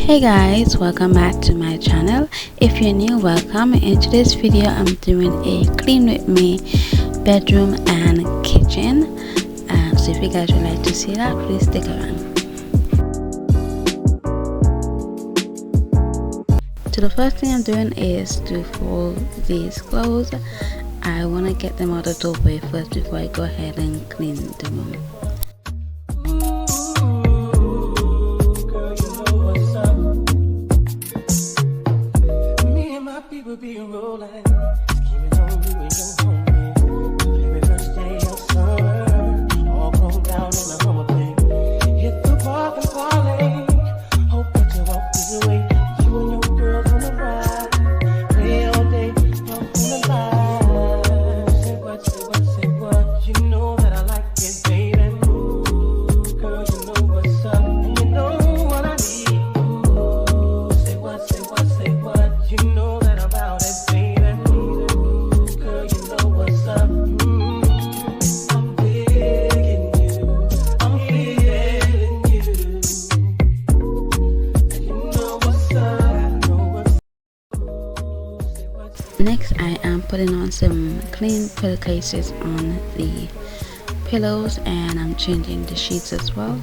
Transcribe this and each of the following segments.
Hey guys, welcome back to my channel. If you're new, welcome. In today's video I'm doing a clean with me bedroom and kitchen, so if you guys would like to see that, please stick around. So the first thing I'm doing is to fold these clothes. I want to get them out of the way first before I go ahead and clean the room. Next, I am putting on some clean pillowcases on the pillows, and I'm changing the sheets as well.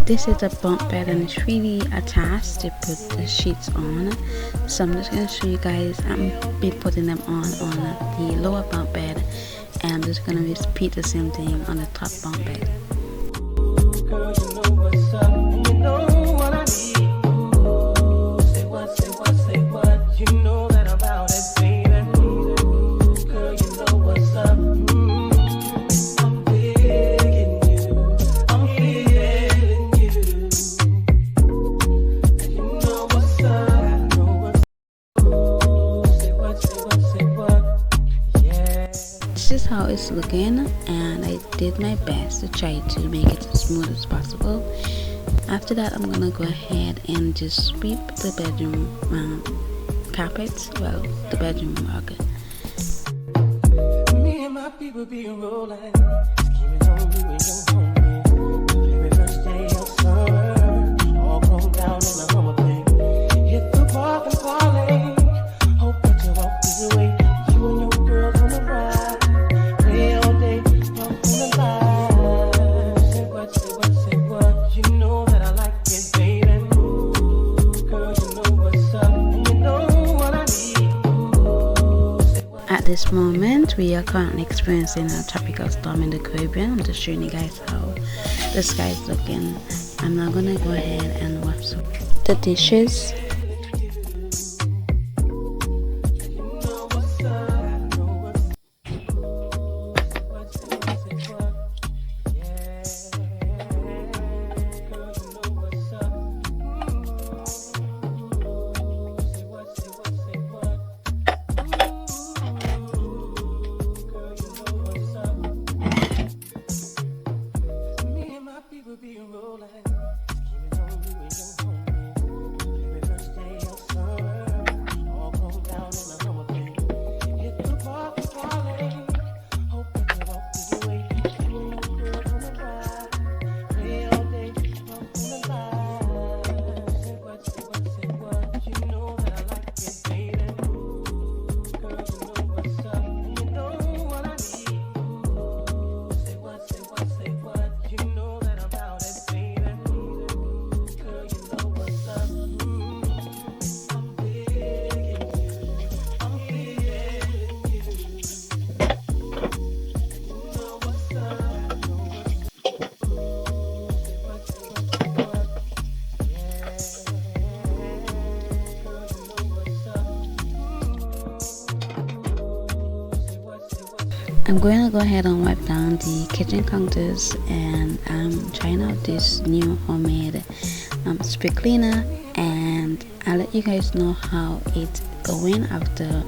This is a bunk bed and it's really attached to put the sheets on, so I'm just going to show you guys. I'm be putting them on the lower bunk bed, and I'm just going to repeat the same thing on the top bunk bed. This is how it's looking, and I did my best to try to make it as smooth as possible. After that, I'm gonna go ahead and just sweep the bedroom carpet, well, the bedroom rug. Me and my people be rolling, scheming on you and your homie. Every first day of summer, all grown down in the Hummer thing. Hit the park and parlay, hope that you walk this way. You and your girls on the ride. At this moment, we are currently experiencing a tropical storm in the Caribbean. I'm just showing you guys how the sky is looking. I'm now gonna go ahead and wash the dishes. I'm going to go ahead and wipe down the kitchen counters, and I'm trying out this new homemade spray cleaner, and I'll let you guys know how it's going after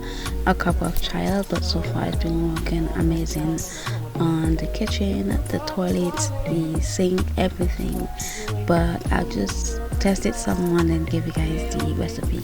a couple of trials, but so far it's been working amazing on the kitchen, the toilet, the sink, everything, but I'll just test it someone and give you guys the recipe.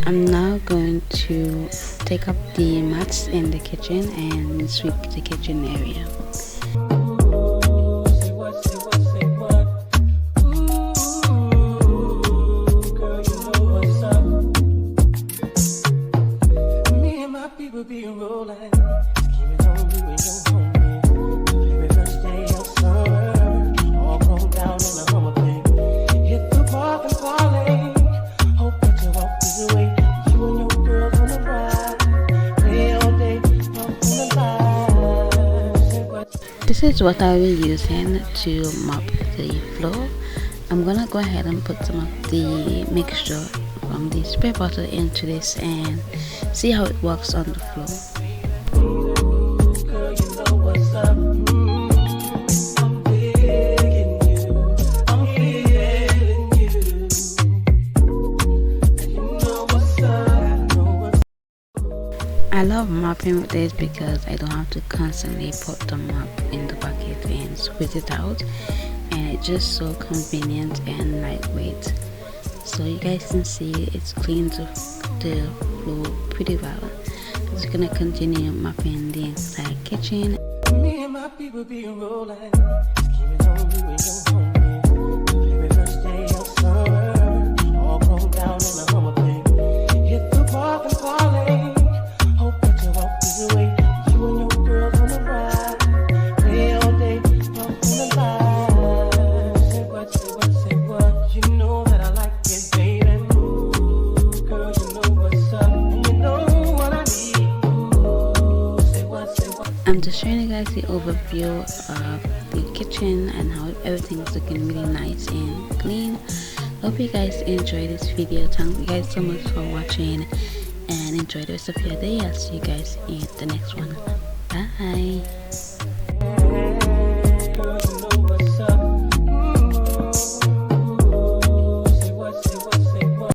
I'm now going to take up the mats in the kitchen and sweep the kitchen area. This is what I will be using to mop the floor. I'm gonna go ahead and put some of the mixture from the spray bottle into this and see how it works on the floor. I love mopping with this because I don't have to constantly put the mop in the bucket and squeeze it out, and it's just so convenient and lightweight. So you guys can see it's cleaned the floor pretty well. I'm just gonna continue mopping the entire kitchen. Me and my people be rolling, scheming on you and your homie. Every first day of summer, all grown down in the Hummer pig. Hit the park and parlay. Hope that you walk this way. You and your girls on the ride. Play all day, walk on the line. Say what, say what, say what. You know that I like it, baby. Ooh, girl, you know what's up. And you know what I need. Ooh, say what, say what. I'm just showing you guys the overview of the kitchen and how everything's looking really nice and clean. Hope you guys enjoyed this video. Thank you guys so much for watching and enjoy the rest of your day. I'll see you guys in the next one. Bye.